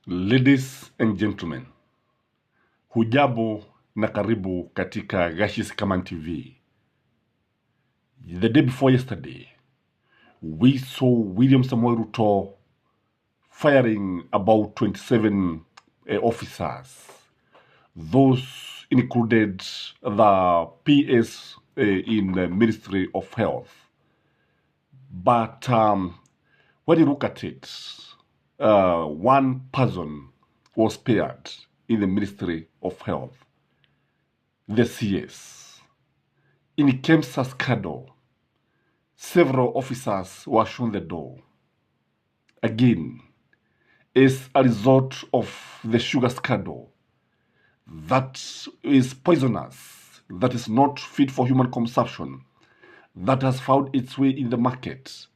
Ladies and gentlemen, hujambo na karibu katika Gashis Kaman TV. The day before yesterday, we saw William Samoei Ruto firing about 27 officers. Those included the PS in the Ministry of Health. But when you look at it, one person was spared in the Ministry of Health, the CS. In Kemsa scandal, several officers were shown the door. Again, as a result of the sugar scandal that is poisonous, that is not fit for human consumption, that has found its way in the market,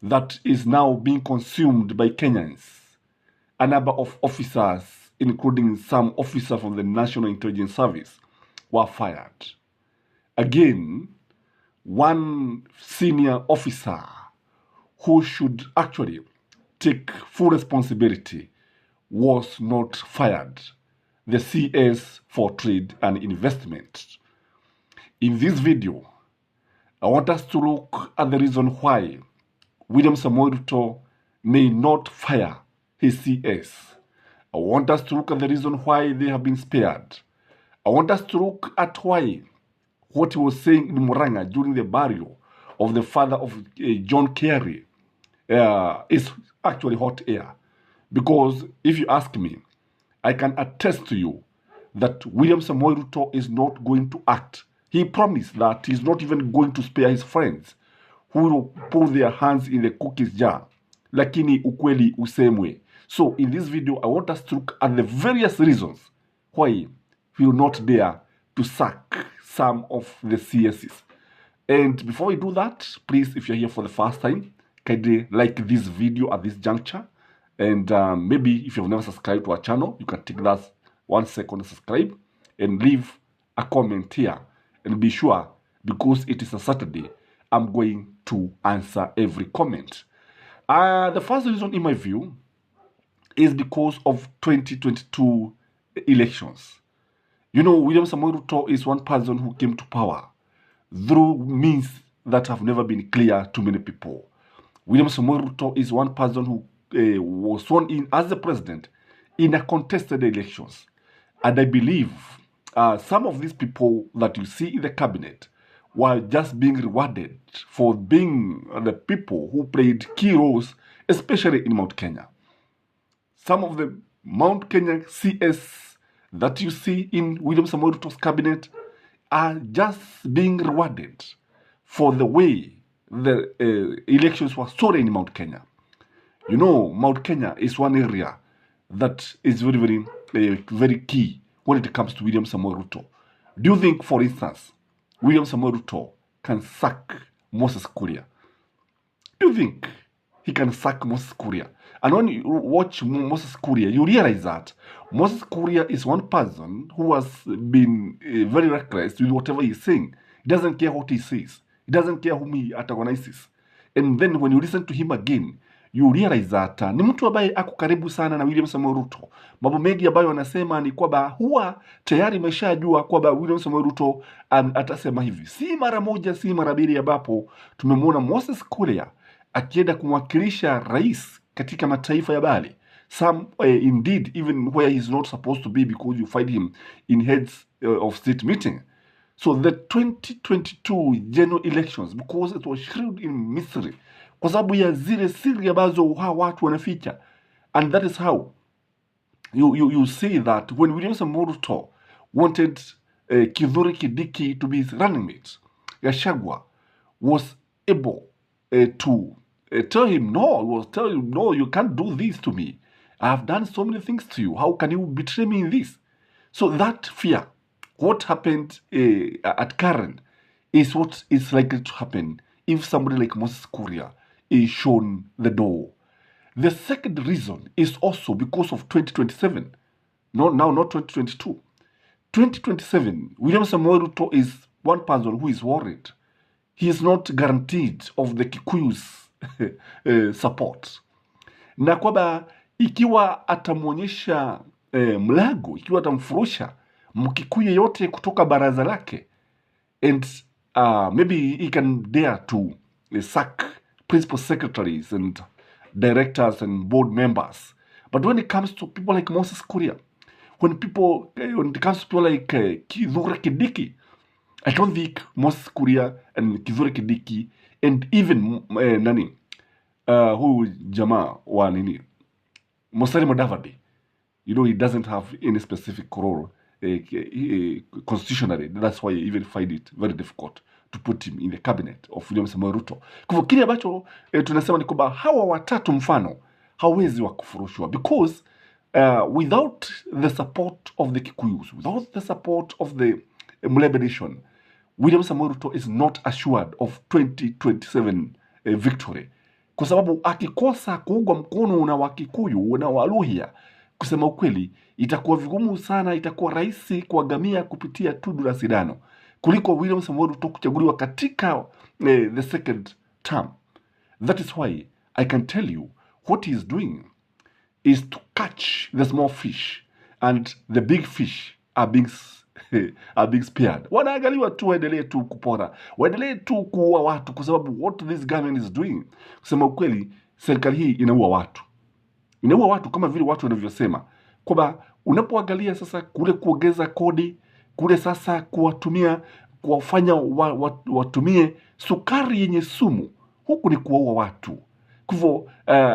that is now being consumed by Kenyans. A number of officers, including some officers from the National Intelligence Service, were fired. Again, one senior officer who should actually take full responsibility was not fired, the CS for Trade and Investment. In this video, I want us to look at the reason why William Samoei Ruto may not fire his CS. I want us to look at the reason why they have been spared. I want us to look at why what he was saying in Muranga during the burial of the father of John Kerry is actually hot air. Because if you ask me, I can attest to you that William Samoei Ruto is not going to act. He promised that he's not even going to spare his friends who will put their hands in the cookies jar. Lakini ukweli usemwe. So in this video, I want us to look at the various reasons why he will not dare to sack some of the CSs. And before we do that, please, if you're here for the first time, kindly like this video at this juncture. And maybe if you've never subscribed to our channel, you can take that 1 second to subscribe and leave a comment here. And be sure, because it is a Saturday, I'm going to answer every comment. The first reason, in my view, is because of 2022 elections. You know, William Samoei Ruto is one person who came to power through means that have never been clear to many people. William Samoei Ruto is one person who was sworn in as the president in a contested elections. And I believe some of these people that you see in the cabinet were just being rewarded for being the people who played key roles, especially in Mount Kenya. Some of the Mount Kenya CS that you see in William Samoei Ruto's cabinet are just being rewarded for the way the elections were stolen in Mount Kenya. You know, Mount Kenya is one area that is very, very key when it comes to William Samoei Ruto. Do you think, for instance, William Samoei Ruto can sack Moses Kuria? Do you think he can sack Moses Kuria? And when you watch Moses Kuria, you realize that Moses Kuria is one person who has been very reckless with whatever he's saying. He doesn't care what he says. He doesn't care whom he antagonizes. And then when you listen to him again, you realize that ni mtu ambaye ako karibu sana na William Samoei Ruto. Mambo mengi ambayo anasema ni kwamba huwa tayari ameshajua kwamba William Samoei Ruto atasema hivi. Si mara moja, si mara mbili, ambapo tumemwona Moses Kuria akienda kumwakilisha rais katika mataifa ya Bali. Some indeed even where he's not supposed to be, because you find him in heads of state meeting. So the 2022 general elections, because it was shrouded in mystery, kwa sababu ya zile siri ambazo hawa watu wanaficha. And that is how you see that when William Samoei Ruto wanted Kithure Kindiki to be his running mate, Gachagua was able to tell him, no, you can't do this to me. I have done so many things to you. How can you betray me in this? So that fear, what happened at Karen, is what is likely to happen if somebody like Moses Kuria is shown the door. The second reason is also because of 2027. No, now not 2022. 2027, William Samoei Ruto is one person who is worried. He is not guaranteed of the Kikuyu's support. Na kwamba ikiwa atamwonyesha mlago, ikiwa atamfurusha Mkikuyu yote kutoka baraza lake, and maybe he can dare to sack principal secretaries and directors and board members. But when it comes to people like Moses Kuria, when it comes to people like Kithure Kindiki, I don't think Moses Kuria and Kithure Kindiki and even who jamaa wa nini Musalia Mudavadi, he doesn't have any specific role constitutionally. That's why I even find it very difficult to put him in the cabinet of William Samoei Ruto. Kwa hivyo kile ambacho tunasema ni kwamba hawa watatu mfano hawezi wakufurushwa, because without the support of the Kikuyus, without the support of the Mulebe Nation, William Samoei Ruto is not assured of 2027 victory, kwa sababu akikosa kuungwa mkono na Wakikuyu na Waluhya, kusema ukweli itakuwa vigumu sana, itakuwa rahisi kuagamia kupitia Tundu la Sindano kuliko William Samoei Ruto kuchaguliwa katika the second term. That is why I can tell you what he is doing is to catch the small fish, and the big fish are being spared. Wanaangaliwa tu waendelee tu kupora, waendelee tu kuua watu, kwa sababu what this government is doing, kusema ukweli, serikali hii inaua watu kama vile watu wanavyosema kwamba unapoangalia sasa kule kuongeza kodi, kule sasa kuwafanya watumie sukari yenye sumu, huku ni kuua watu. Kwa hivyo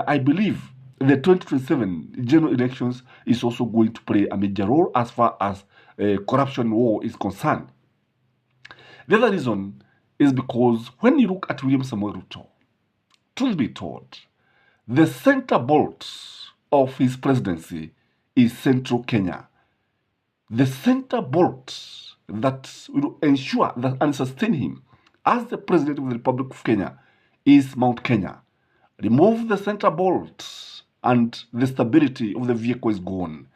I believe the 2027 general elections is also going to play a major role as far as corruption war is concerned. The other reason is because when you look at William Samoei Ruto, truth be told, the center bolt of his presidency is Central Kenya. The center bolt that will ensure that and sustain him as the president of the Republic of Kenya is Mount Kenya. Remove the center bolt and the stability of the vehicle is gone.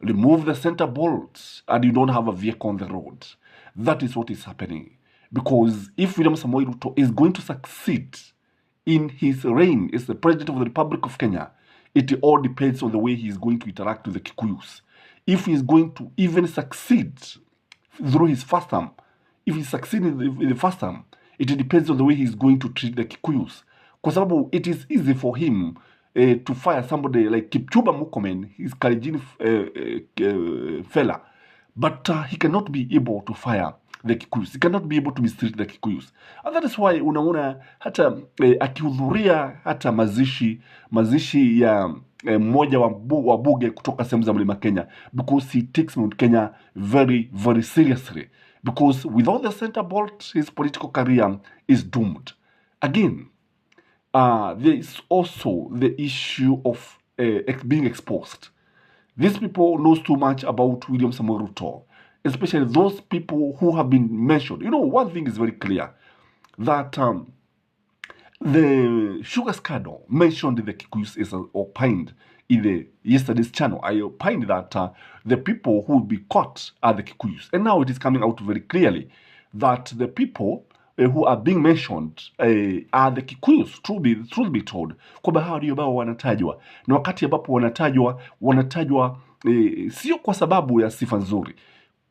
Remove the center bolt and you don't have a vehicle on the road. That is what is happening. Because if William Samoei Ruto is going to succeed in his reign as the president of the Republic of Kenya, it all depends on the way he is going to interact with the Kikuyus. If he is going to even succeed through his first term, if he succeeds in the first term, it depends on the way he is going to treat the Kikuyus. Kwa sababu it is easy for him to fire somebody like Kipchumba Murkomen, his Kalenjin fella, but he cannot be able to fire the Kikuyus. He cannot be able to mistreat the Kikuyus. And that is why unaona hata akihudhuria hata mazishi ya mmoja wa bunge kutoka sehemu za Mlima Kenya, because he takes Mount Kenya very, very seriously. Because without the center bolt, his political career is doomed. Again, there is also the issue of being exposed. These people knows too much about William Samoei Ruto, especially those people who have been mentioned. One thing is very clear, that the sugar scandal mentioned the Kikuyus is opined in yesterday's channel. I opined that the people who will be caught are the Kikuyus. And now it is coming out very clearly that the people who are being mentioned are the Kikuyus. Truth be told, kwamba hao ndio ambao wanatajwa, na wakati ambapo wanatajwa sio kwa sababu ya sifa nzuri.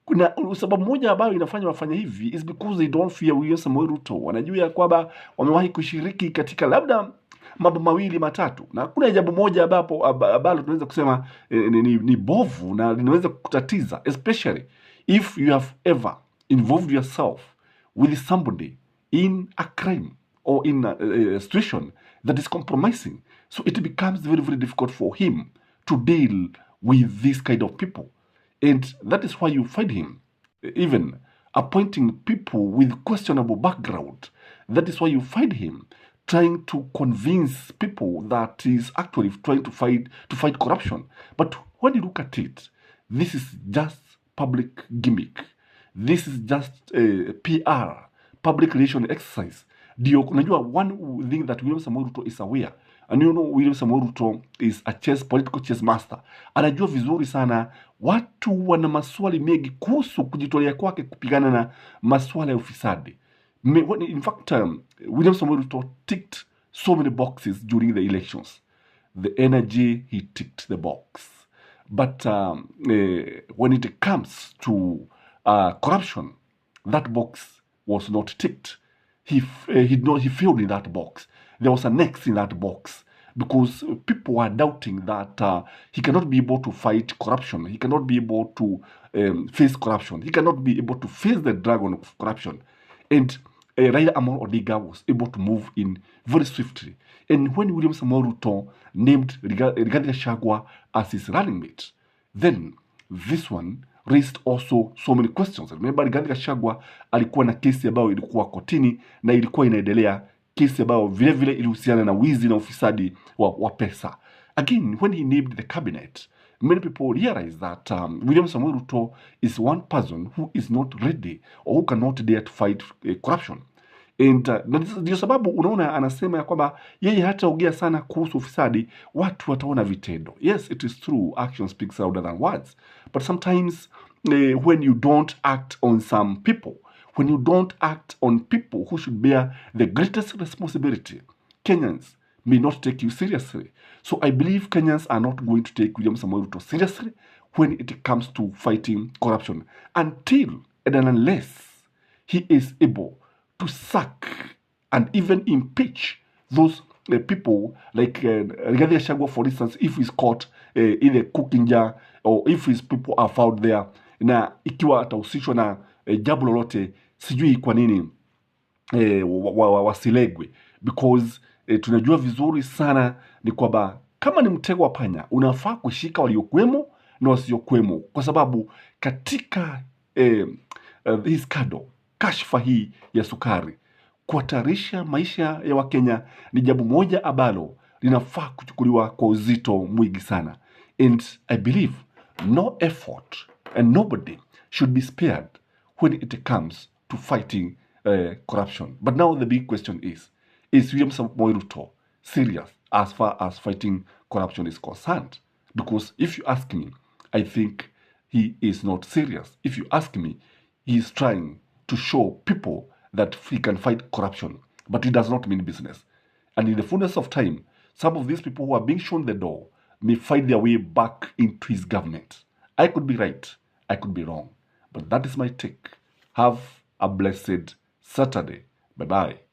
Kuna sababu moja ambayo inafanya wafanye hivi is because they don't fear William Samoei Ruto. Wanajua ya kwamba wamewahi kushiriki katika labda mambo mawili matatu, na kuna jambo moja ambalo tunaweza kusema ni bovu na linaweza kutatiza, especially if you have ever involved yourself with somebody in a crime or in a situation that is compromising. So it becomes very, very difficult for him to deal with this kind of people. And that is why you find him even appointing people with questionable background. That is why you find him trying to convince people that he's actually trying to fight corruption. But when you look at it, this is just public gimmick. This is just PR, public relation exercise. Unajua, one thing that William Samoei Ruto is aware, and William Samoei Ruto is a political chess master. Anajua vizuri sana watu wana maswali mengi kuhusu kujitolea kwake kupigana na maswala ya ufisadi. In fact, William Samoei Ruto ticked so many boxes during the elections. the energy, he ticked the box. But when it comes to corruption, that box was not ticked. He failed in that box. There was an X in that box because people were doubting that he cannot be able to fight corruption. He cannot be able to face corruption. He cannot be able to face the dragon of corruption. And Raila Amolo Odinga was able to move in very swiftly. And when William Samoei Ruto named Rigathi Gachagua as his running mate, then this one raised also so many questions. Remember, Rigathi Gachagua alikuwa na kesi ambayo ilikuwa kotini na ilikuwa inaendelea, kesi ambayo vile vile ilihusiana na wizi na ufisadi wa pesa. Again, when he named the cabinet, many people realize that William Samoei Ruto is one person who is not ready or who cannot dare to fight corruption. And ndio sababu unaona anasema ya kwamba yeye hataongea sana kuhusu ufisadi, watu wataona vitendo. Yes, it is true, action speaks louder than words. But sometimes when you don't act on some people, when you don't act on people who should bear the greatest responsibility, Kenyans may not take you seriously. So I believe Kenyans are not going to take William Samoei Ruto seriously when it comes to fighting corruption until and unless he is able to sack and even impeach those people like Rigathi Gachagua, for instance, if he's caught in a cooking jar or if his people are found there, na ikiwa atahusishwa na jambo lolote, sijui kwa nini wasilegwe, because tunajua vizuri sana ni kwamba kama ni mtego wa panya unafaa kushika waliokuwemo na wasiokuwemo, kwa sababu katika hii skado, kashfa hii ya sukari, kuhatarisha maisha ya Wakenya ni jambo moja ambalo linafaa kuchukuliwa kwa uzito mwingi sana. And I believe no effort and nobody should be spared when it comes to fighting corruption. But now the big question is William Samoei Ruto serious as far as fighting corruption is concerned? Because if you ask me, I think he is not serious. If you ask me, he is trying to show people that he can fight corruption, but it does not mean business. And in the fullness of time, some of these people who are being shown the door may find their way back into his government. I could be right, I could be wrong, but that is my take. Have a blessed Saturday. Bye-bye.